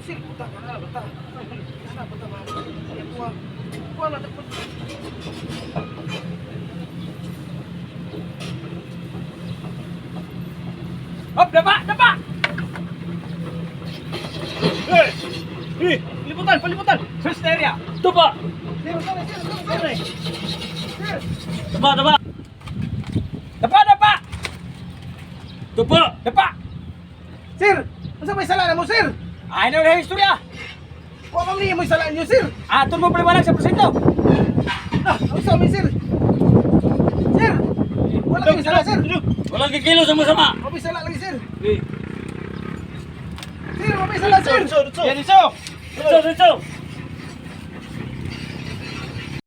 Sir, buta ka na, buta. Sana, buta ba? Ayan, kuha. Kuha na, dapat. Hop, dapa, dapa! Hey! Hey! Palibutan, palibutan! First area! Tupa! Sir, sir! Sir! Dapa, dapa! Dapa, dapa! Tupa! Dapa! Sir! Ano may salaan mo, sir? Ay na ulit istorya! Huwag kang niya mo salaan niyo, sir! Aton mo paliwanag sa porsyento! Ano sa amin, sir? Sir! Wala kang sala, sir! Walang kikilo sa masama! Mabay sala lagi, sir! Eh, Sir, mabay sala, sir! Yan iso! Iso, iso!